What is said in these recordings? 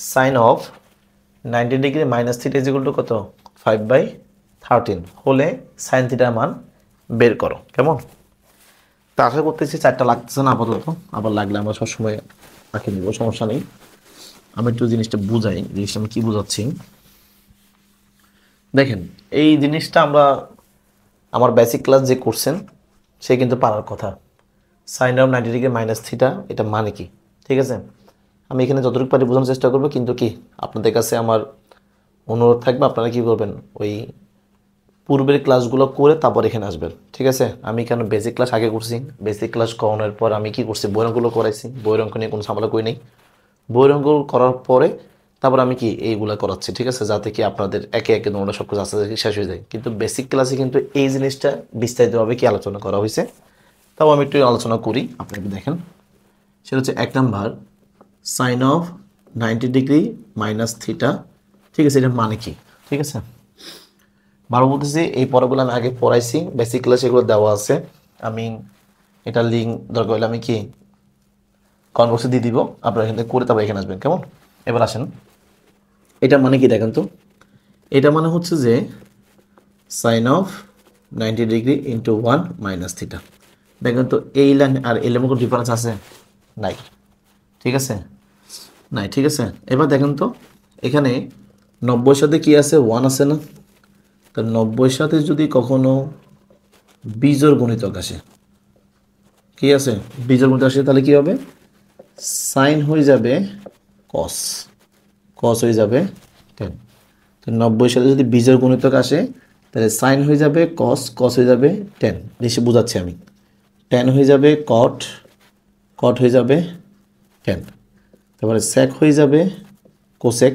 Sign of 90 degree minus theta is equal to কত 5/13 হলে sign থিটার মান বের করো। কেমন? তা আশা করতেছি 4টা লাগতেছে না আপাতত, আবার লাগলে আমরা সবসময় রাখে নিব, সমস্যা নেই। আমি একটু জিনিসটা বুঝাই, জিনিসটা আমি কি বোঝাচ্ছি দেখেন। এই জিনিসটা আমরা আমার বেসিক ক্লাস যে করছেন সে কিন্তু পারার কথা। Sine of 90 degree minus theta এটা মানে কি, ঠিক আছে? আমি এখানে যতটুকু পারি বোঝানোর চেষ্টা করবো, কিন্তু কি আপনাদের কাছে আমার অনুরোধ থাকবে আপনারা কি করবেন, ওই পূর্বের ক্লাসগুলো করে তারপর এখানে আসবেন, ঠিক আছে? আমি কেন বেসিক ক্লাস আগে করছি, বেসিক ক্লাস করানোর পর আমি কি করছি, বইয়ের অঙ্কগুলো করাইছি, বইয়ের অঙ্ক নিয়ে কোনো ঝামেলা করি নেই। বইয়ের অঙ্ক করার পরে তারপর আমি কি এইগুলো করাচ্ছি, ঠিক আছে? যাতে কি আপনাদের একে একে তোমরা সব কিছু আস্তে আস্তে শেষ হয়ে যায়। কিন্তু বেসিক ক্লাসে কিন্তু এই জিনিসটা বিস্তারিতভাবে কি আলোচনা করা হয়েছে, তাও আমি একটু আলোচনা করি, আপনাকে দেখেন। সেটা হচ্ছে 1 number sine of 90 degree minus theta, ঠিক আছে? এটা মানে কি, ঠিক আছে? বারো বলতেছি এই পড়াগুলো আমি আগে পড়াইছি, বেসিক ক্লাস এগুলো দেওয়া আছে। আমি এটা লিঙ্ক দরকার হলে আমি কি কমেন্ট বক্সে দিয়ে দিব, আপনারা এখান থেকে করে তারপর এখানে আসবেন। কেমন? এবার আসেন, এটা মানে কি দেখেন তো। এটা মানে হচ্ছে যে sine of 90 degree into 1 minus theta. দেখেন তো এই লাইন আর এই লাইনের কোনো ডিফারেন্স আছে? নাই, ঠিক আছে? নাই, ঠিক আছে? এবার দেখেন তো এখানে 90 সাথে কি আছে, 1 আছে না? তো 90 সাথে যদি কখনো বিজোড় গুণিতক আসে, কি আছে, বিজোড় গুণিতক আসে, তাহলে কি হবে, সাইন হয়ে যাবে কস, কস হয়ে যাবে 10। তো 90 সাথে যদি বিজোড় গুণিতক আসে তাহলে সাইন হয়ে যাবে কস, কস হয়ে যাবে 10। বেশি বোঝাচ্ছি আমি, 10 হয়ে যাবে কট, কট হয়ে যাবে 10। তারপরে সেক হয়ে যাবে কোসেক,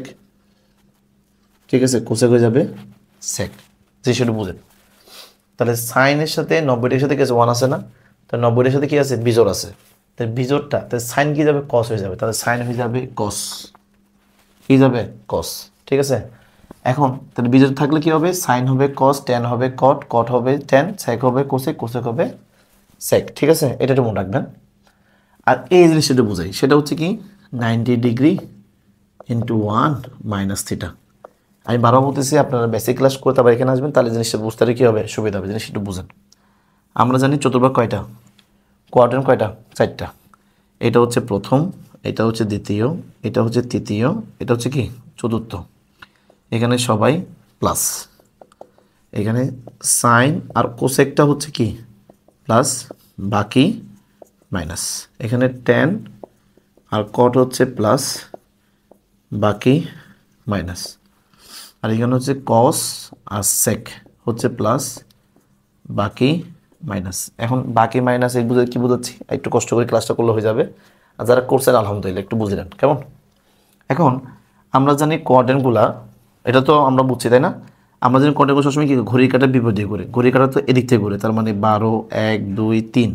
ঠিক আছে? কোসেক হয়ে যাবে সেক, যে সেটা বুঝেন। তাহলে সাইনের সাথে 90টার সাথে কি আছে, 1 আছে না? তো 90টার সাথে কি আছে, বিজোড় আছে। তাহলে বিজোড়টা, তাহলে সাইন কি যাবে, কস হয়ে যাবে। তাহলে সাইন হয়ে যাবে কস, কি যাবে, কস, ঠিক আছে? এখন তাহলে বিজোড় থাকলে কি হবে, সাইন হবে কস, ট্যান হবে কট, কট হবে ট্যান, সেক হবে কোসেক, কোসেক হবে সেক, ঠিক আছে? এটা একটু মনে রাখবেন। আর এই জিনিসটা বুঝাই, সেটা হচ্ছে কি 90 ডিগ্রি ইন্টু 1 মাইনাস থিটা। আমি বারবার বলতেছি আপনারা বেসিক ক্লাস করে তারপর এখানে আসবেন, তাহলে জিনিসটা বুঝতে কী হবে, সুবিধা হবে, জিনিসটা একটু বুঝেন। আমরা জানি চতুর্ভাগ কয়টা, কোয়াড্রেন্ট কয়টা, 4টা। এটা হচ্ছে প্রথম, এটা হচ্ছে দ্বিতীয়, এটা হচ্ছে তৃতীয়, এটা হচ্ছে কি চতুর্থ। এখানে সবাই প্লাস, এখানে সাইন আর কোসেকটা হচ্ছে কি প্লাস, বাকি মাইনাস। এখানে ট্যান আর কট হচ্ছে প্লাস, বাকি মাইনাস। আর এখানে হচ্ছে কস আর সেক হচ্ছে প্লাস, বাকি মাইনাস। এখন বাকি মাইনাস এই বুঝে কী বোঝাচ্ছি, একটু কষ্ট করে ক্লাসটা করলে হয়ে যাবে। আর যারা করছেন আলহামদুলিল্লাহ, একটু বুঝলেন। কেমন? এখন আমরা জানি কোয়াড্রেন্টগুলা, এটা তো আমরা বুঝছি তাই না? আমরা জানি কোয়াড্রেন্টগুলো সবসময় কি ঘড়ির কাঁটার বিপরীত দিকে ঘুরে, ঘড়ির কাঁটা তো এদিক থেকে ঘুরে, তার মানে 12, 1, 2, 3,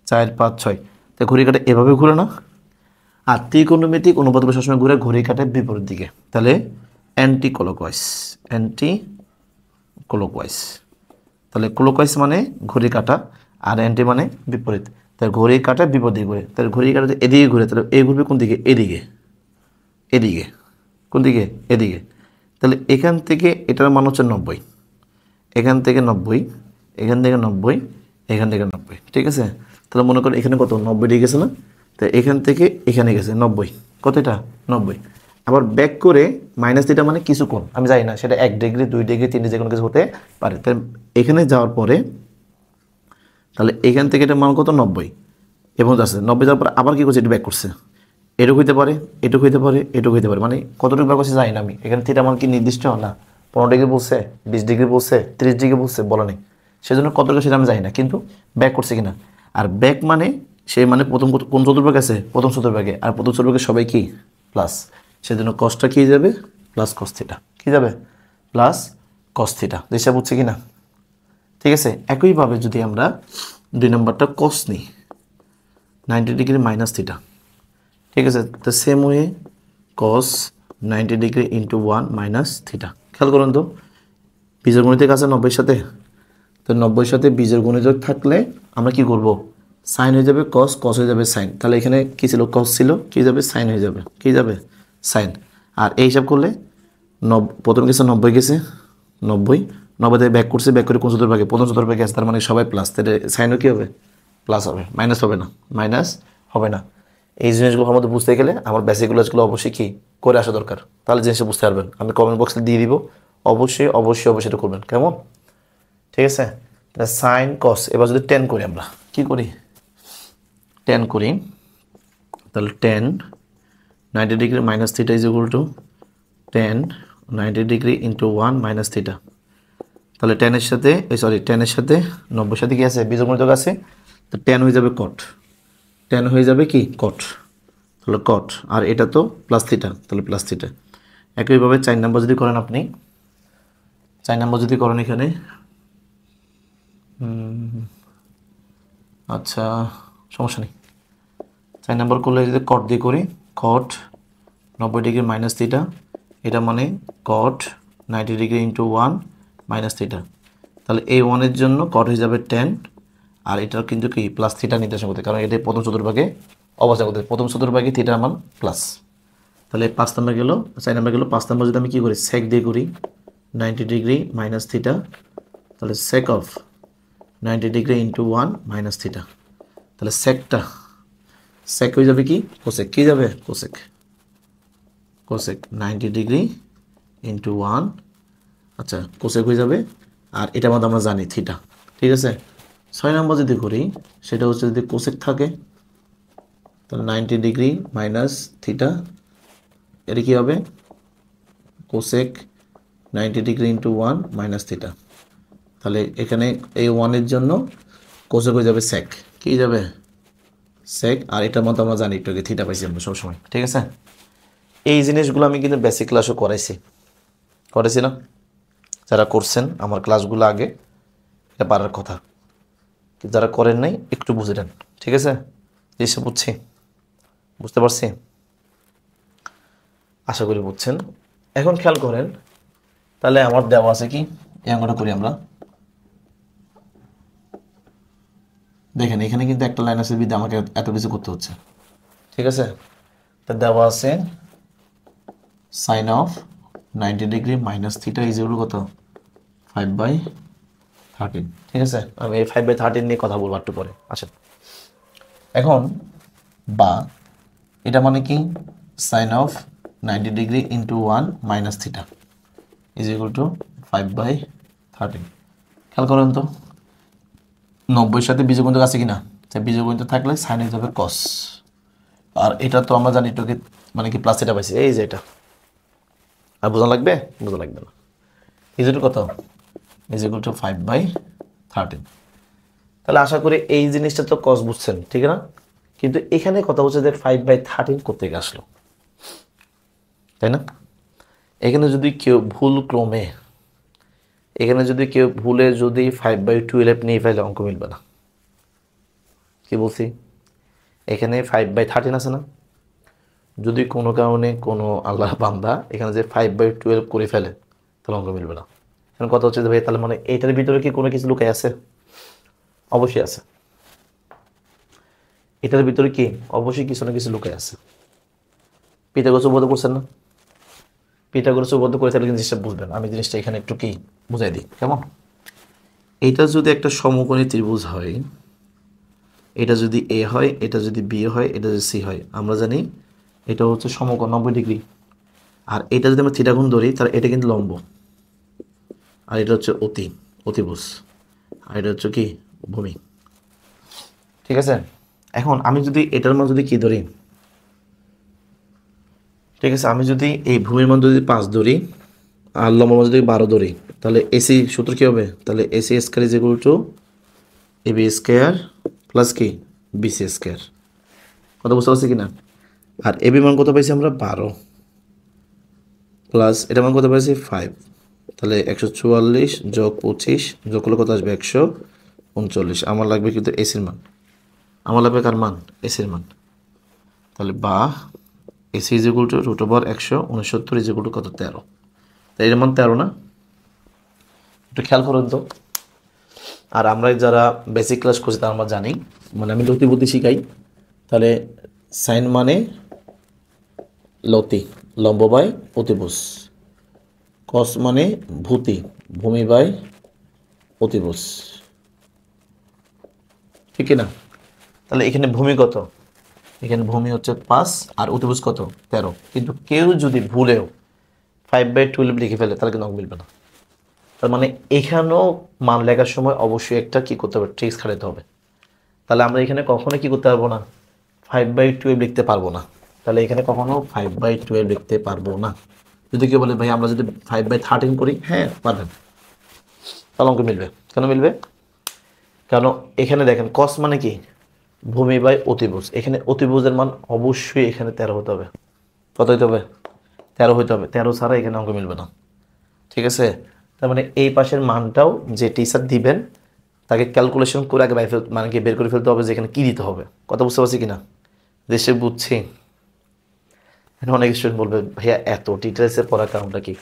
4, 5, 6। তো ঘড়ির কাঁটা এভাবে ঘুরে না? আর ত্রিকোণমিতিক অনুপাতগুলো সবসময় ঘুরে ঘড়ির কাঁটার বিপরীত দিকে, তাহলে অ্যান্টি ক্লকওয়াইজ, অ্যান্টি ক্লকওয়াইজ। তাহলে ক্লকওয়াইজ মানে ঘড়ির কাঁটা, আর অ্যান্টি মানে বিপরীত। তাহলে ঘড়ির কাঁটা বিপরীত দিকে ঘুরে, তাহলে ঘড়ির কাঁটা এদিকে ঘুরে, তাহলে এ ঘুরবে কোন দিকে, এদিকে, এদিকে, কোন দিকে, এদিকে। তাহলে এখান থেকে এটার মান হচ্ছে 90, এখান থেকে 90, এখান থেকে 90, এখান থেকে 90, ঠিক আছে? তাহলে মনে করো এখানে কত, 90 ডিগ্রি গেছে না? তো এখান থেকে এখানে গেছে 90, কত এটা, 90। আবার ব্যাক করে মাইনাস থিটা মানে কিছু কোণ, আমি জানি না সেটা 1 ডিগ্রি, 2 ডিগ্রি, 3 ডিগ্রি, যে কোনো কিছু হতে পারে। তাহলে এখানে যাওয়ার পরে তাহলে এখান থেকে এটা মান কত, 90, এবং আছে 90 যাওয়ার পরে আবার কী করছে, এটা ব্যাক করছে। এটুকু হইতে পারে, এটুকু হইতে পারে, এটুকু হইতে পারে, মানে কতটুকু ব্যাক করছে জানি না আমি। এখানে থিটা মান কি নির্দিষ্ট না, 15 ডিগ্রি বলছে, 20 ডিগ্রি বলছে, 30 ডিগ্রি বলছে, বলা নেই। সেজন্য কতটুকু সেটা আমি জানি না, কিন্তু ব্যাক করছে কিনা। আর ব্যাক মানে সে মানে প্রথম কোন চতুর্ভাগ আছে, প্রথম চতুর্ভাগে, আর প্রথম চতুর্ভাগে সবাই কি প্লাস। সেজন্য কসটা কী যাবে, প্লাস কস থিটা, কী যাবে, প্লাস কস থিটা। দেশা বুঝছে কিনা? ঠিক আছে? একইভাবে যদি আমরা 2 নম্বরটা কস নিই, 90 ডিগ্রি মাইনাস থিটা, ঠিক আছে? তো সেম ওয়ে কস 90 ডিগ্রি ইন্টু 1 মাইনাস থিটা। খেয়াল করুন তো, বীজের গণিতের কাছে 90 সাথে, তো 90 সাথে বীজের গণিতক থাকলে আমরা কি করব, সাইন হয়ে যাবে কস, কস হয়ে যাবে সাইন। তাহলে এখানে কী ছিল, কস ছিল, কী যাবে, সাইন হয়ে যাবে, কী যাবে, সাইন। আর এই হিসাব করলে প্রথম গেছে 90 গেছে, 90 থেকে ব্যাক করছে, ব্যাক করে কোন চতুর্ভাগে, প্রথম চতুর্ভাগে গেছে, তার মানে সবাই প্লাস, তাহলে সাইনও কী হবে, প্লাস হবে, মাইনাস হবে না, মাইনাস হবে না। এই জিনিসগুলো আমাদের বুঝতে গেলে আমার বেসিকগুলো অবশ্যই কী করে আসা দরকার, তাহলে জিনিসটা বুঝতে পারবেন। আমি কমেন্ট বক্সে দিয়ে দিব, অবশ্যই অবশ্যই অবশ্যই এটা করবেন, কেমন? ঠিক আছে, তাহলে সাইন কস, এবার যদি 10 করি, আমরা কি করি, 10 করি, তাহলে 10 90 degree minus theta is equal two 10 90 degree into 1 minus theta. তাহলে 10-এর সাথে 10-এর সাথে 90-এর সাথে কি আছে, বীজগণিতক আছে, তো 10 হয়ে যাবে কট, 10 হয়ে যাবে কি কট, তাহলে কট, আর এটা তো প্লাস থিটা, তাহলে প্লাস থিটা। একইভাবে 4 নম্বর যদি করেন, আপনি 4 নম্বর যদি করেন এখানে, আচ্ছা সমস্যা নেই, 4 নম্বর করলে যদি কট দিয়ে করি, কট 90 ডিগ্রি মাইনাস থিটা, এটা মানে কট 90 ডিগ্রি ইন্টু 1 মাইনাস থিটা। তাহলে এই 1-এর জন্য কট হয়ে যাবে 10, আর এটা কিন্তু কি প্লাস থিটা নির্দেশন করতে, কারণ এটা প্রথম চতুর্ভাগে অবস্থা করতে, প্রথম চতুর্ভাগে থিটার মান প্লাস। তাহলে 5 নম্বর গেল, 4 নম্বর গেল, 5 নম্বর যদি আমি কী করি, সেক দিয়ে করি 90 ডিগ্রি মাইনাস থিটা, তাহলে sec of 90 degree into 1 minus theta, তাহলে সেক হয়ে যাবে কি কোসেক, কী যাবে কোসেক, কোসেক 90 ডিগ্রি ইন্টু 1, আচ্ছা কোসেক হয়ে যাবে, আর এটার মধ্যে আমরা জানি থিটা। ঠিক আছে, 6 নম্বর যদি করি, সেটা হচ্ছে যদি কোসেক থাকে, তাহলে 90 ডিগ্রি মাইনাস থিটা, এটা কী হবে cosec 90 degree into 1 minus theta. তাহলে এখানে এই 1-এর জন্য কোসেক হয়ে যাবে সেক, কী যাবে সেক, আর এটার মধ্যে আমরা জানি একটু থিটা পাইছি আমরা সবসময়। ঠিক আছে, এই জিনিসগুলো আমি কিন্তু বেসিক ক্লাসও করাইছি না, যারা করছেন আমার ক্লাসগুলো আগে, এটা পারার কথা, যারা করেন নাই একটু বুঝে নেন। ঠিক আছে, জিনিসটা বুঝতে পারছি, আশা করি বুঝছেন। এখন খেয়াল করেন, তাহলে আমার দেওয়া আছে কি, এই অঙ্কটা করি আমরা, দেখেন এখানে কিন্তু একটা লাইন আছে, বিদ্যা আমাকে এত কিছু করতে হচ্ছে। ঠিক আছে, তা দেওয়া আছে sine of 90 degree minus theta is equal কত 5/13। ঠিক আছে, আমি এই 5/13 নিয়ে কথা বলবো একটু পরে, আসেন। এখন বা এটা মানে কি, sine of 90 degree into 1 minus theta is equal to 5/13। খেয়াল করেন তো, 90-এর সাথে বীজগণিত আছে কিনা, বীজগণিত থাকলে সাইন হয়ে যাবে কস, আর এটা তো আমরা জানি এটাকে মানে কি প্লাস থিটা পাইছি, এই যে এটা, আর বোঝা লাগবে না, ইজ ইকুয়াল কত, ইজ ইকুয়াল টু 5/13। তাহলে আশা করি এই জিনিসটা তো কস বুঝছেন, ঠিক না? কিন্তু এখানে কথা হচ্ছে যে 5/13 কোত্থেকে আসলো, তাই না? এখানে যদি কেউ ভুলে যদি 5/12 নিয়ে ফেলে, অঙ্ক মিলবে না। কি বলছি, এখানে 5/13 আছে না, যদি কোনো কারণে কোনো আল্লাহ বান্দা এখানে যে 5/12 করে ফেলে, তাহলে অঙ্ক মিলবে না। এখন কথা হচ্ছে যে ভাই, তাহলে মানে এইটার ভিতরে কি কোনো কিছু লুকাই আছে? অবশ্যই আছে, এটার ভিতরে কি অবশ্যই কিছু না কিছু লুকাই আছে। পিথাগোরাস উপপাদ্য করছেন না, পিথাগোরাস উপপাদ্য করে তাহলে জিনিসটা বুঝবেন। আমি জিনিসটা এখানে একটু কি বুঝাই দিই, কেমন? এটা যদি একটা সমকোণী ত্রিভুজ হয়, এটা যদি এ হয়, এটা যদি বি হয়, এটা যদি সি হয়, আমরা জানি এটা হচ্ছে সমকোণ 90 ডিগ্রি, আর এটা যদি আমরা থিটা কোণ ধরি, তাহলে এটা কিন্তু লম্ব, আর এটা হচ্ছে অতিভুজ, আর এটা হচ্ছে কি ভূমি। ঠিক আছে, এখন আমি যদি এটার মান যদি কি ধরি, ঠিক আছে, আমি যদি এই ভূমির মান যদি 5 ধরি, আর লম্ব মান যদি 12 ধরি, তাহলে এসি সূত্র কী হবে, তাহলে AC square is equal to AB square plus কি বিসি স্কয়ার। কত বুঝতে পারছি কিনা? আর এবি মান কত পাইছি আমরা 12, প্লাস এটা মান কত পাইছি 5, তাহলে 144 যোগ 25 যোগ করলে কত আসবে 139। আমার লাগবে কিন্তু এসির মান, আমার লাগবে কার মান, এসির মান। তাহলে বা AC is equal two √169 is equal to কত 13, তাই এর মান 13 না? একটু খেয়াল করুন তো। আর আমরা যারা বেসিক ক্লাস করছি তারা আমরা জানি, মানে আমি লতি বুদ্ধি শিখাই, তাহলে সাইন মানে লতি, লম্ব বাই অতিভুজ। কস মানে ভূতি, ভূমি বাই অতিভুজ, ঠিক না? তাহলে এখানে ভূমি কত? এখানে ভূমি হচ্ছে 5 আর অতিভুজ কত? 13। কিন্তু কেউ যদি ভুলেও 5/12 লিখে ফেলে তাহলে কিন্তু অঙ্ক মিলবে না। তার মানে এখানেও মান লেখার সময় অবশ্যই একটা কি করতে হবে, ট্রিক্স খাটাতে হবে। তাহলে আমরা এখানে কখনো কি করতে পারবো না, 5/12 লিখতে পারবো না। তাহলে এখানে কখনো 5/12 লিখতে পারবো না। যদি কেউ বলে ভাই আমরা যদি 5/13 করি, হ্যাঁ পারবেন, তাহলে অঙ্ক মিলবে। কেন মিলবে? কারণ এখানে দেখেন কস মানে কি, ভূমি বাই অতিভুজ। এখানে অতিভুজের মান অবশ্যই এখানে 13 হতে হবে। কত হইতে হবে? 13 হইতে হবে। 13 ছাড়া এখানে অঙ্ক মিলবে না, ঠিক আছে? তার মানে এই পাশের মানটাও যে টিচার দিবেন তাকে ক্যালকুলেশন করে আগে মানে কি বের করে ফেলতে হবে যে এখানে কী দিতে হবে। কথা বুঝতে পারছি কিনা? দেশে বুঝছি। এখন অনেক স্টুডেন্ট বলবে ভাইয়া এত ডিটেলসে পড়ার কারণটা কি?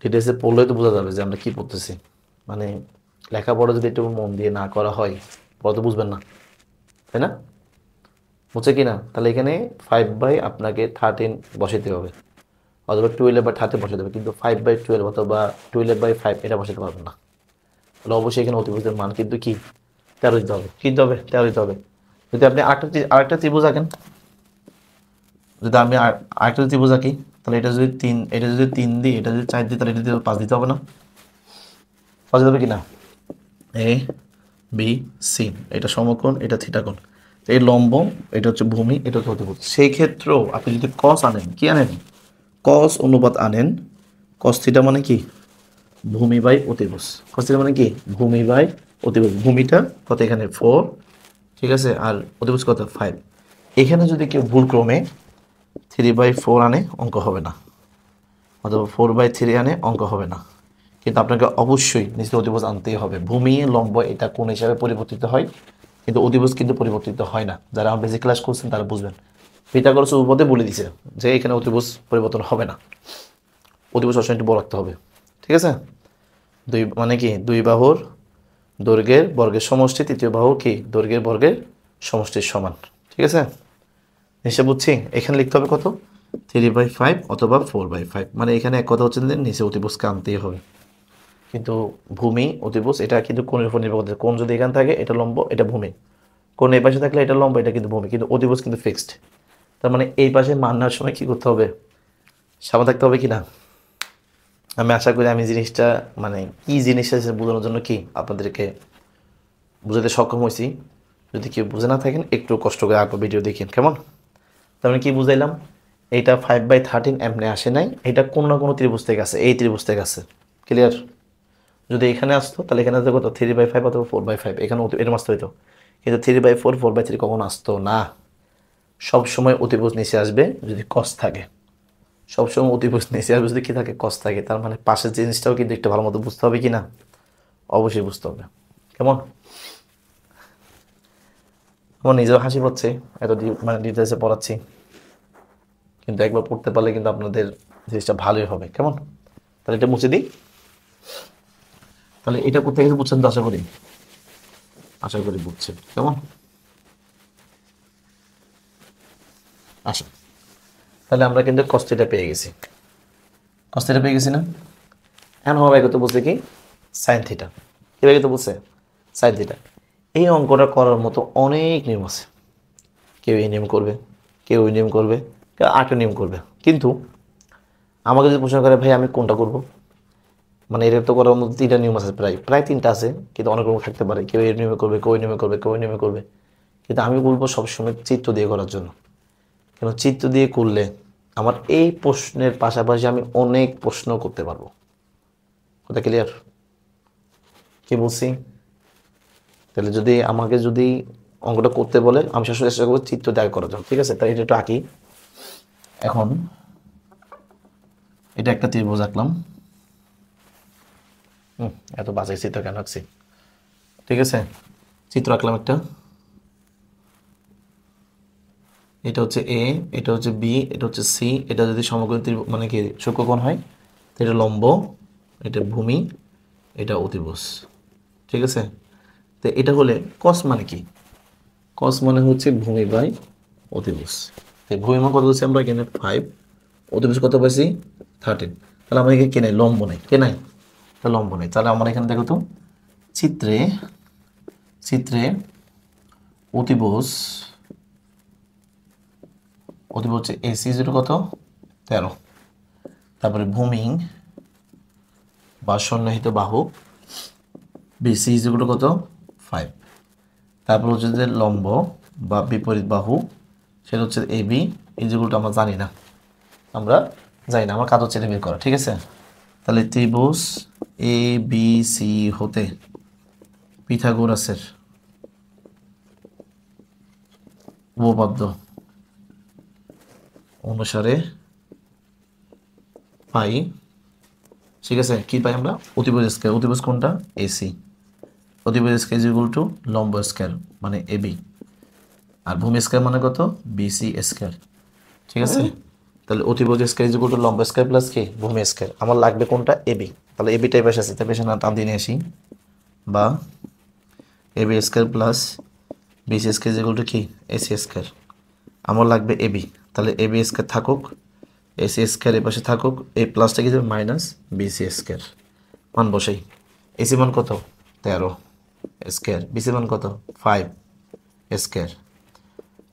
ডিটেলসে পড়লে তো বোঝা যাবে যে আমরা কী পড়তেছি। মানে লেখাপড়া যদি একটু মন দিয়ে না করা হয় পরে তো বুঝবেন না, তাই না? বুঝছে কি না? তাহলে এখানে 5/আপনাকে 13 বসাতে হবে, অথবা 12/13 বসাতে হবে। কিন্তু 5/12 অথবা 12/5 এটা বসাতে পারবেন না। তাহলে অবশ্যই এখানে অতিভুজের মান কিন্তু কি 13 দিতে হবে। কি দিতে হবে? 13 দিতে হবে। যদি আপনি আরেকটা ত্রিভুজ আঁকেন, যদি আমি আরেকটা ত্রিভুজ আঁকি, তাহলে এটা যদি 3, এটা যদি 3 দিই, এটা যদি 4 দিই, তাহলে এটা 5 দিতে হবে না? 5 দিতে হবে কি না? এ বি সি, এটা সমকোণ, এটা থিটাকোণ, এই লম্ব, এটা হচ্ছে ভূমি, এটা হচ্ছে অতিভুজ। সেই ক্ষেত্রেও আপনি যদি কস আনেন, কি আনেন? কস অনুপাত আনেন। কস থিটা মানে কি? ভূমি বাই অতিভুজ। কস থিটা মানে কি? ভূমি বাই অতিভুজ। ভূমিটা কত এখানে 4, ঠিক আছে, আর অতিভুজ কত 5। এখানে যদি কেউ ভুলক্রমে 3/4 আনে অঙ্ক হবে না, অথবা 4/3 আনে অঙ্ক হবে না। কিন্তু আপনাকে অবশ্যই নিচে অতিভুজ আনতেই হবে। ভূমি লম্ব এটা কোণ হিসাবে পরিবর্তিত হয়, কিন্তু অতিভুজ কিন্তু পরিবর্তিত হয় না। যারা আমার বেসিক ক্লাস করছেন তারা বুঝবেন। পিথাগোরাস উপপাদ্যে বলে দিছে যে এখানে অতিভুজ পরিবর্তন হবে না, অতিভুজ সবসময় একটু বড় রাখতে হবে, ঠিক আছে? দুই মানে কি, দুই বাহুর দৈর্ঘ্যের বর্গের সমষ্টি, তৃতীয় বাহু কি দৈর্ঘ্যের বর্গের সমষ্টির সমান, ঠিক আছে? নিচে বুঝছি। এখানে লিখতে হবে কত? 3/5 অথবা 4/5। মানে এখানে এক কথা হচ্ছে যে নিচে অতিভুজকে আনতেই হবে। কিন্তু ভূমি অতিভুজ এটা কিন্তু কোণের উপর নির্ভর করতে, কোণ যদি এখানে থাকে এটা লম্ব, এটা ভূমি। কোণ এই পাশে থাকলে এটা লম্ব, এটা কিন্তু ভূমি। কিন্তু অতিভুজ কিন্তু ফিক্সড। তার মানে এই পাশে মান নেওয়ার সময় কী করতে হবে? সামনে থাকতে হবে কি না? আমি আশা করি আমি জিনিসটা মানে কি জিনিসটা বোঝানোর জন্য কি আপনাদেরকে বুঝাতে সক্ষম হয়েছি। যদি কেউ বুঝে না থাকেন একটু কষ্ট করে আগে ভিডিও দেখেন, কেমন? তার মানে কি বুঝাইলাম? এইটা 5/13 এমনি আসে নাই, এটা কোনো না কোনো ত্রিভুজ থেকে আসে, এই ত্রিভুজ থেকে আসে। ক্লিয়ার? যদি এখানে আসতো তাহলে এখানে আসতে কত 3/5 অথবা 4/5, এখানে এরকম আসতে হইতো। কিন্তু 3/4 4/3 কখনো আসতো না। সবসময় অতিভুজ নিচে আসবে যদি কস থাকে, সবসময় অতিভুজ নিচে আসবে যদি কী থাকে, কস থাকে। তার মানে পাশের জিনিসটাও কিন্তু একটু ভালো মতো বুঝতে হবে কি না? অবশ্যই বুঝতে হবে, কেমন? আমার নিজেও হাসি পাচ্ছে এত মানে ডিটেলসে পড়াচ্ছি, কিন্তু একবার পড়তে পারলে কিন্তু আপনাদের জিনিসটা ভালোই হবে, কেমন? তাহলে এটা মুছে দিই। তাহলে এটা কোথায় গেছে বুঝছেন তো? আশা করি বুঝছেন, কেমন? আশা, তাহলে আমরা কিন্তু কস্তিটা পেয়ে গেছি। কস্তিটা পেয়ে গেছি না? এখন হবে কত বলছে কি সাইন থিটা, এবার তো বলছে সাইন থিটা। এই অঙ্কটা করার মতো অনেক নিয়ম আছে। কেউ এই নিয়ম করবে, কেউ ওই নিয়ম করবে, কেউ আটটা নিয়ম করবে। কিন্তু আমাকে যদি প্রশ্ন করে ভাই আমি কোনটা করব, মানে এটা তো করার মধ্যে 3টা নিয়ম আছে, প্রায় প্রায় 3টা আছে, কিন্তু অনেক রকম থাকতে পারে। কেউ এই নিয়মে করবে, কেউ ওই নিয়মে করবে, কেউ ওই নিয়মে করবে। কিন্তু আমি বলবো সবসময় চিত্র দিয়ে করার জন্য। কেন চিত্র দিয়ে করলে আমার এই প্রশ্নের পাশাপাশি আমি অনেক প্রশ্ন করতে পারবো। কথা ক্লিয়ার? কি বলছি? তাহলে যদি আমাকে যদি অঙ্কটা করতে বলে আমি সবসময় চেষ্টা করবো চিত্র দিয়ে করার জন্য, ঠিক আছে? তাই এটা একটু আঁকি। এখন এটা একটা ত্রিভুজ আঁকলাম। এত বাজে চিত্র কেন আঁকছি? ঠিক আছে, চিত্র আঁকলাম একটা। এটা হচ্ছে এ, এটা হচ্ছে বি, এটা হচ্ছে সি। এটা যদি সমকোণী মানে কি সূক্ষ্মকোণ হয়, তো এটা লম্ব, এটা ভূমি, এটা অতিভুজ, ঠিক আছে? তো এটা হলে কস মানে কি? কস মানে হচ্ছে ভূমি বাই অতিভুজ। ভূমি মান কত বলছি আমরা এখানে 5, অতিভুজ কত পাইছি 13। তাহলে আমরা এখানে কে নাই, লম্ব নাই, কে নাই, তাহলে লম্ব নেই। তাহলে আমরা এখানে দেখো তো চিত্রে চিত্রে অতিভুজ হচ্ছে এসি ইকুয়াল কত 13, তারপরে ভূমি বা সন্নিহিত বাহু বিসি ইকুয়াল কত 5, তারপর হচ্ছে যে লম্ব বা বিপরীত বাহু সেটা হচ্ছে এবি ইকুয়াল আমরা জানি না, আমার কাজ হচ্ছে এটা বের করা, ঠিক আছে। তাহলে ত্রিভুজ এ বি সি হতে পিথাগোরাসের উপপাদ্য অনুসারে পাই, ঠিক আছে, কি পাই আমরা অতিভুজ স্কয়ার, অতিভুজ কোনটা এসি, অতিভুজ স্কয়ার ইকুয়াল টু লম্ব স্কয়ার মানে এবি, আর ভূমি স্কয়ার মানে কত বিসি স্কয়ার, ঠিক আছে। তাহলে অতিভুজ স্কয়ার ইকুয়াল টু লম্ব স্কয়ার প্লাস কি ভূমি স্কয়ার, আমার লাগবে কোনটা এবি, তাহলে এবি টাইপ আসে, তাই পেছনে টান দিয়ে নিয়ে আসি, বা AB square plus BC square equal to কি এসি স্কয়ার, আমার লাগবে এবি, তাহলে এবি স্কয়ার থাকুক, এসি স্কয়ার এর পাশে থাকুক, এই প্লাসটা কি যাবে মাইনাস বিসি স্কয়ার, মান বসাই, এসি মান কত 13 স্কয়ার, বিসি মান কত 5 স্কয়ার,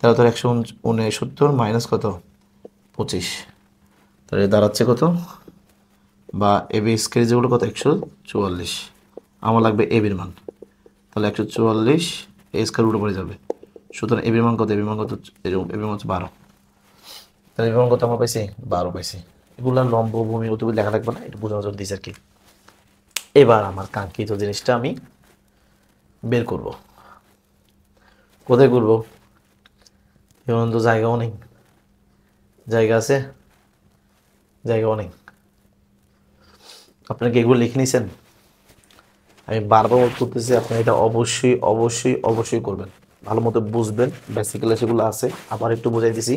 13 তোর 169 মাইনাস কত 25, তাহলে দাঁড়াচ্ছে কত, বা এবি স্কয়ার যেগুলো কত 144, আমার লাগবে এবির মান, তাহলে 144 এ স্কয়ার উঠে পড়ে যাবে, সুতরাং এবির মান কত, এবির মান কত, এবির মান হচ্ছে 12, তাহলে এবির মান কত আমরা পাইছি 12 পাইছি। এগুলো লম্ব ভূমি অতিভুজ লেখা লাগবে না, এটা বোঝানোর জন্য দিয়েছে আর কি। এবার আমার কাঙ্ক্ষিত জিনিসটা আমি বের করব, কোথায় করব, এমন তো জায়গাও নেই, জায়গা আছে জায়গাও নেই, আপনাকে এগুলো লিখে নিয়েছেন, আমি বারবার অনুরোধ করতেছি আপনি এটা অবশ্যই অবশ্যই অবশ্যই করবেন, ভালো মতো বুঝবেন, বেসিক ক্লাস এগুলো আছে, আবার একটু বুঝাই দিছি,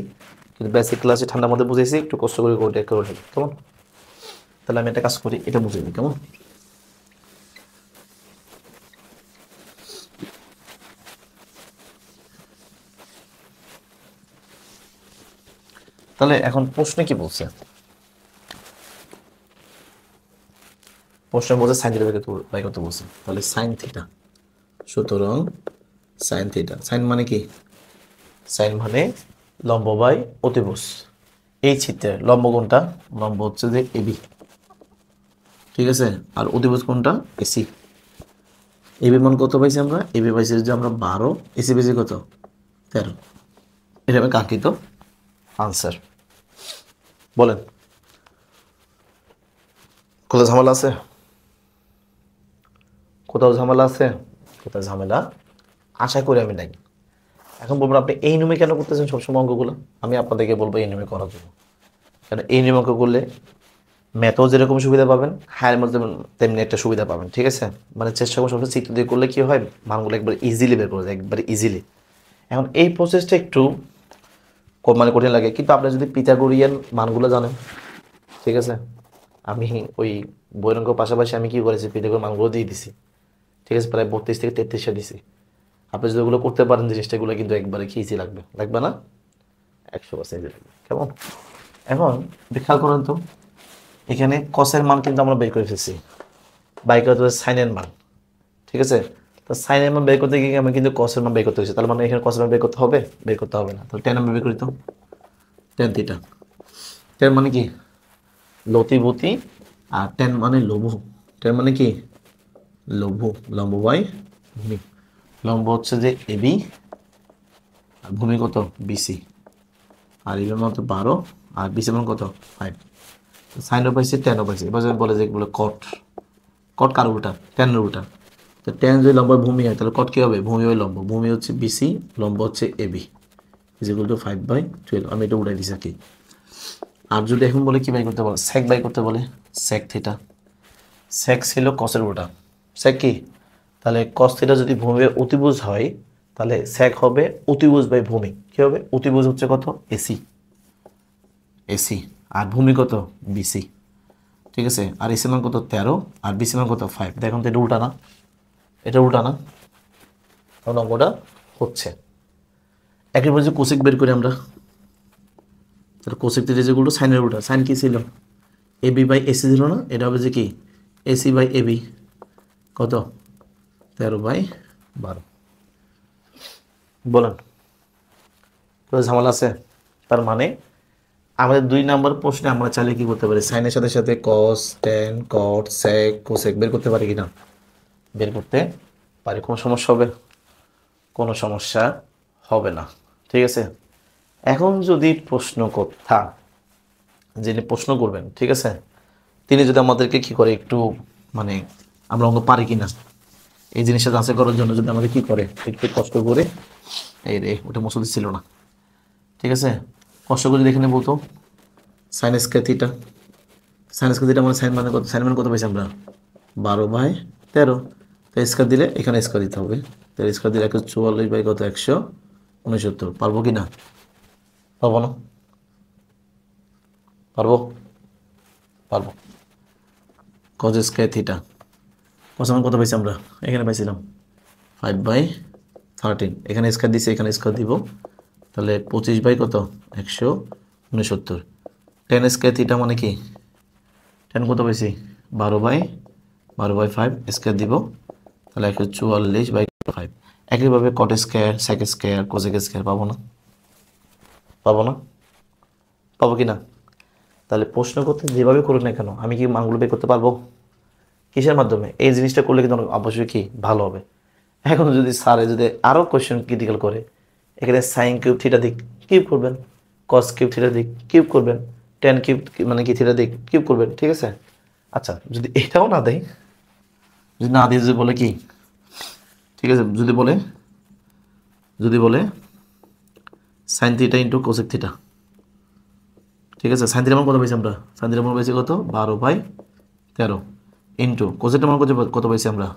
কিন্তু বেসিক ক্লাসে ঠান্ডার মধ্যে বুঝাইছি, একটু কষ্ট করে করে নেবেন কেমন। তাহলে আমি একটা কাজ করি, এটা বুঝে নিই কেমন। তাহলে এখন প্রশ্নে কি বলছে, প্রশ্ন বলছে সাইন থিটা বাই করতে বলছে, তাহলে সাইন থিটা, সুতরাং সাইন থিটা, সাইন মানে কি, সাইন মানে লম্ব বাই অতিভুজ, এই চিত্রের লম্ব কোনটা, লম্ব হচ্ছে যে এবি, ঠিক আছে, আর অতিভুজ কোনটা এসি, এবি মান কত পাইছি আমরা, এবি পাইছি যে আমরা 12, এসি পাইছি কত 13, এটা আমি কাঙ্ক্ষিত আনসার। বলেন কোথাও ঝামেলা আছে, কোথাও ঝামেলা আছে, কোথাও ঝামেলা আশা করি আমি নাই। এখন বলবেন আপনি এই নিয়মে কেন করতেছেন সবসময় অঙ্কগুলো, আমি আপনাদেরকে বলবো এই নিয়মে করার জন্য, কারণ এই নিয়ম অঙ্ক করলে ম্যাথও যেরকম সুবিধা পাবেন, হায়ার মধ্যে তেমনি একটা সুবিধা পাবেন, ঠিক আছে। মানে চেষ্টা করুন সবসময় চিত্র দিয়ে করলে কি হয়, মানগুলো একবার ইজিলি বের করা যায়, একবার ইজিলি। এখন এই প্রসেসটা একটু মানে কঠিন লাগে, কিন্তু আপনি যদি পিথাগোরিয়ান মানগুলো জানেন, ঠিক আছে, আমি ওই বইয়ের অঙ্ক পাশাপাশি আমি কি করেছি পিথাগোরিয়ান মানগুলো দিয়ে দিছি, ঠিক আছে, প্রায় 32 থেকে 33 দিছি। আপনি যদি ওগুলো করতে পারেন জিনিসটা, এগুলো কিন্তু একবারে কি ইজি লাগবে, লাগবে না 100% ইজি লাগবে কেমন। এখন খেয়াল করেন তো, এখানে কসের মান কিন্তু আমরা বের করে ফেলছি, বাই করতে হবে সাইনের মান, ঠিক আছে। তো সাইনের মান বের করতে গিয়ে আমি কিন্তু কসের মান বের করতে হয়েছে, তার মানে এখানে কসের মান বের করতে হবে, বের করতে হবে না, তাহলে টেন আমি বের করি তো, টেন থিটা, টেন মানে কি লতিভূতি, আর টেন মানে লঘু, টেন মানে কি লঘু, লম্ব বাই ভূমি, লম্ব হচ্ছে যে এবি, আর ভূমি কত বিসি, আর এর মতো 12, আর বিসি মান কত 5, সাইনও পাইছি টেনও পাইছি, এবার বলে যে বলে কট, কট কার উল্টা টেনের উল্টা, তো টেন যদি লম্ব ভূমি হয় তাহলে কট কী হবে, ভূমি হয় লম্ব, ভূমি হচ্ছে বিসি, লম্ব হচ্ছে এবি, ইজ ইকুয়াল টু 5/12, আমি এটা উঠাই দিছি আর কি। আর যদি এখন বলে কি বাই করতে বলে, সেক বাই করতে বলে, সেক থিটা, সেক ছিল কসের উল্টা, সেক কি, তাহলে কস থিটা যদি ভূমি অতিভুজ হয় তাহলে সেক হবে অতিভুজ বাই ভূমি, কি হবে অতিভুজ হচ্ছে কত এসি, এসি, আর ভূমি কত বিসি, ঠিক আছে, আর এসি মান কত 13, আর বিসি মান কত 5, দেখুন তো এটা উল্টা না, এটা উল্টা না, কারণ অঙ্কটা হচ্ছে একই বলছি কোসেক বের করি আমরা, তাহলে cosec theta is equal two সাইনের উল্টা। সাইন কি ছিল? এবি বাই এসি ছিল না? এটা হবে যে কি এসি বাই এবি, কত 13/12। বলেন তো ঝামেলা আছে? তার মানে আমাদের 2 নম্বর প্রশ্নে আমরা চাইলে কি করতে পারি, সাইনের সাথে সাথে কস, ট্যান, কট, সেক, কোসেক বের করতে পারি কিনা? বের করতে পারি। কোনো সমস্যা হবে? কোনো সমস্যা হবে না। ঠিক আছে, এখন যদি প্রশ্নকর্তা যিনি প্রশ্ন করবেন, ঠিক আছে, তিনি যদি আমাদেরকে কি করে একটু মানে আমরা অঙ্ক পারি কিনা এই জিনিসটা যাচাই করার জন্য যদি আমাদের কি করে একটু কষ্ট করে, এই রে ওটা মসুদি ছিল না, ঠিক আছে, কষ্ট করে যদি এখানে বলতো sine square theta, sine square theta মানে সাইন মানে কত, সাইন মানে কত পাইছি আমরা 12/13, তো স্কয়ার দিলে এখানে স্কয়ার দিতে হবে, তো স্কয়ার দিলে 144 কত 169, পারবো কি না? পারবো না? পারবো? পারবো। কজ স্কয়ার থিটা, কজ মান কত পাইছি আমরা এখানে পাইছিলাম 5/13, এখানে স্কয়ার দিছি, এখানে স্কয়ার দিব, তাহলে 25 কত 169। টেন স্কয়ার থিটা মানে কি, টেন কত পাইছি 12/5 স্কয়ার দিব, তাহলে 144/5। একইভাবে cot square, sec square, cosec square পাবো না? পাবো না? পাবো কি না? তাহলে প্রশ্ন করতে যেভাবে করুন না কেন আমি কি মানগুলো বের করতে পারবো? কিসের মাধ্যমে? এই জিনিসটা করলে কিন্তু অবশ্যই কি ভালো হবে। এখন যদি স্যারে যদি আরও কোয়েশ্চেন ক্রিটিক্যাল করে, এখানে সাইন কিউব থিটা দিক কিউব করবেন, কস কিউব থিটা দিক কিউব করবেন, টেন কিউব মানে কি থিটা দিক কিউব করবেন, ঠিক আছে। আচ্ছা যদি এটাও না দেয়, যদি না দিয়ে যদি বলে কি, ঠিক আছে, যদি বলে sign theta into cosec theta, ঠিক আছে, সাইন থিটা মান কত পাইছি আমরা, সাইন থিটা মান পাইছি কত 12/13 ইন্টু কোসেকটা মান কত পাইছি আমরা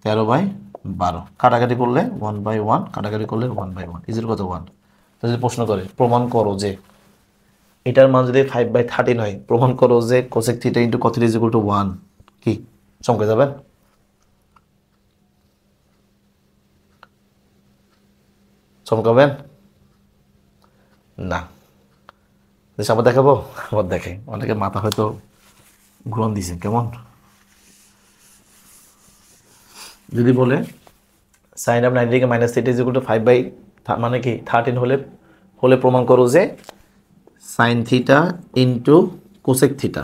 13/12, কাটাকাটি করলে 1/1, কাটাকাটি করলে 1/1 ইজের কত 1। তো যদি প্রশ্ন করে প্রমাণ করো যে এটার মান যদি 5/13 হয়, প্রমাণ করো যে কোসেক থিটা ইন্টু কত থিটা ইজ ইকুয়াল টু 1, কি চমকে যাবেন? চমকাবেন না? আবার দেখাবো, আবার দেখে অনেকে মাথা হয়তো ঘুরন দিছে কেমন। যদি বলে sine of 90 minus theta is equal to 5 মানে কি 13 হলে প্রমাণ করো যে sine theta into cosec theta,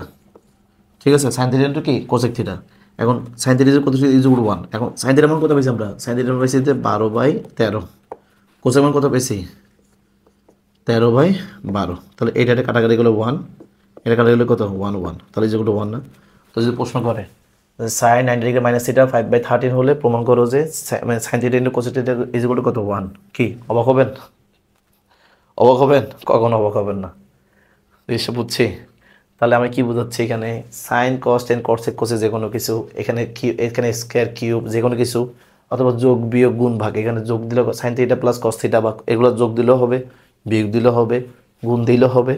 ঠিক আছে, সাইন থিটা ইন্টু কি কোসেক থিটা। এখন সাইন থিটা কত ইজ ইকুয়াল টু 1, এখন সাইন থিটা মান কত পাইছি আমরা, সাইন থিটা মান পাইছি 12/13, কোসেক মান কত পাইছি 13/12, তাহলে এইটা কাটাকাটি গেলে 1, এটা কাটাকাটি গেলে কত 1 1, তাহলে ইজ ইকুয়াল টু 1 না? তো যদি প্রশ্ন করে সাইন 90 মাইনাস থিটা 5/13 হলে প্রমাণ করো যে sine theta into cosec theta is equal to কত 1, কি অবাক হবেন? অবাক হবেন? কখনো অবাক হবেন না। জিনিসটা বুঝছি। তাহলে আমি কি বোঝাচ্ছি এখানে, সাইন কস টেন কসেক কোসে যে কোনো কিছু, এখানে এখানে স্কয়ার কিউব যে কোনো কিছু, অথবা যোগ বিয়োগ গুণ ভাগ, এখানে যোগ দিলে sine theta plus cos theta বা এগুলো যোগ দিলেও হবে, বিয়োগ দিলেও হবে, গুণ দিলেও হবে,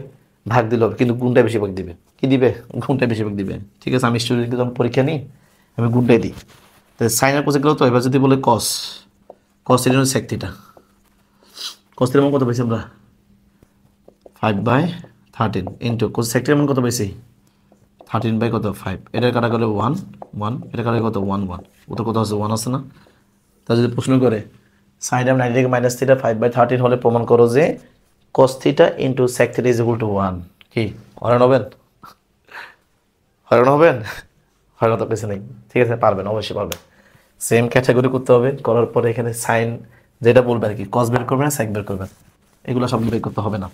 ভাগ দিলেও হবে, কিন্তু গুণটা বেশিরভাগ দিবে। কি দিবে? গুণটা বেশিরভাগ দিবে। ঠিক আছে, আমি স্টুডেন্টকে যখন পরীক্ষা নিই আমি গুণটাই দিই। তো সাইনের কোসেক গেলেও তো এবার যদি বলে cos theta sec theta, cos theta কত পেয়েছি আমরা 5/13 ইন্টু কোস সেক থিটা কত পেয়েছি 13 কত 5, এটার কাটা গেলে 1 1, এটা কাটা কত 1 1, ও তো কত আছে 1 আছে না? তা যদি প্রশ্ন করে সাইন অফ 90 মাইনাস থিটা 5/13 হলে প্রমাণ করো যে cos theta into sec theta is equal to 1, কি হয়রান হবেন? হয়রান হবেন? হয়রান তো কিছু নেই, ঠিক আছে, পারবেন, অবশ্যই পারবেন। সেম ক্যাটাগরি করতে হবে, করার পরে এখানে সাইন যেটা বলবে আর কি, কস বের করবেন, সেক বের করবেন, এগুলো সব বের করতে হবে না,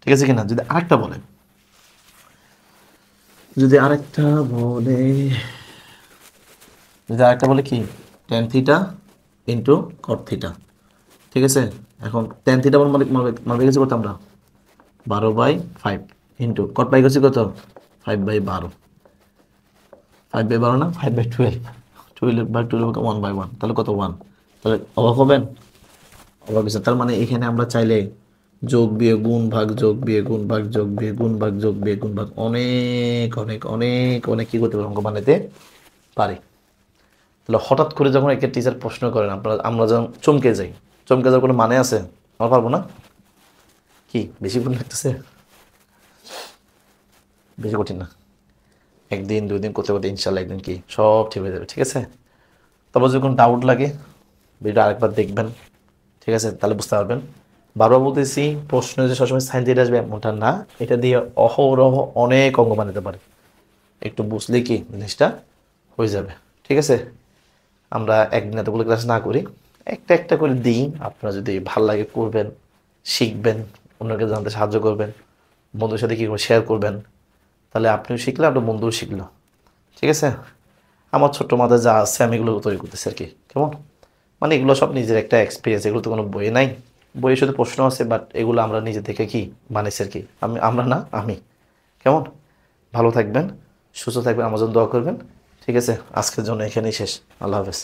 ঠিক আছে কিনা। যদি আরেকটা বলে, যদি আরেকটা বলে যদি আরেকটা বলে কি tan theta into cot theta, ঠিক আছে। এখন টেন থিটা মানবে গেছি কত আমরা 12/5 ইন্টু কট পাই গেছি কত 5/12, 5/12 না 5/12, 12/12 1/1, তাহলে কত 1, তাহলে অবাক হবেন? অবাক হয়েছে। তার মানে এখানে আমরা চাইলে যোগ বিয়োগ গুণ ভাগ, যোগ বিয়োগ গুণ ভাগ, যোগ বিয়োগ গুণ ভাগ, যোগ বিয়োগ গুণ ভাগ অনেক অনেক অনেক অনেক কি করতে পারি, অঙ্ক বানাতে পারি। তাহলে হঠাৎ করে যখন একটা টিচার প্রশ্ন করেন আমরা যখন চমকে যাই, চমকে যাওয়ার কোনো মানে আছে? আমরা পারবো না? কি বেশি কঠিন লাগতেছে? বেশি কঠিন না, একদিন 2 দিন করতে করতে ইনশাল্লাহ একদিন কি সব ঠিক হয়ে যাবে, ঠিক আছে? তবে যদি কোনো ডাউট লাগে ভিডিওটা আরেকবার দেখবেন, ঠিক আছে? তাহলে বুঝতে পারবেন। বারবার বলতেছি প্রশ্ন যে সবসময় সাইন দিয়ে আসবে এমনটা না, এটা দিয়ে অহরহ অনেক অঙ্ক বানাতে পারে, একটু বুঝলে কি জিনিসটা হয়ে যাবে, ঠিক আছে? আমরা একদিন এতগুলো ক্লাস না করি, একটা একটা করে দিই, আপনারা যদি ভালো লাগে করবেন, শিখবেন, অন্যকে জানতে সাহায্য করবেন, বন্ধুর সাথে কী করে শেয়ার করবেন, তাহলে আপনিও শিখলে আপনার বন্ধুও শিখলো, ঠিক আছে? আমার ছোট্ট মাথায় যা আছে আমি এগুলো তৈরি করতেছি আর কি, কেমন? মানে এগুলো সব নিজের একটা এক্সপিরিয়েন্স, এগুলো তো কোনো বইয়ে নাই, বইয়ের সাথে প্রশ্ন আছে, বাট এগুলো আমরা নিজে থেকে কি বানাইছি আর কি, আমরা না আমি, কেমন? ভালো থাকবেন, সুস্থ থাকবেন, আমার জন্য দোয়া করবেন, ঠিক আছে? আজকের জন্য এখানেই শেষ। আল্লাহ হাফেজ।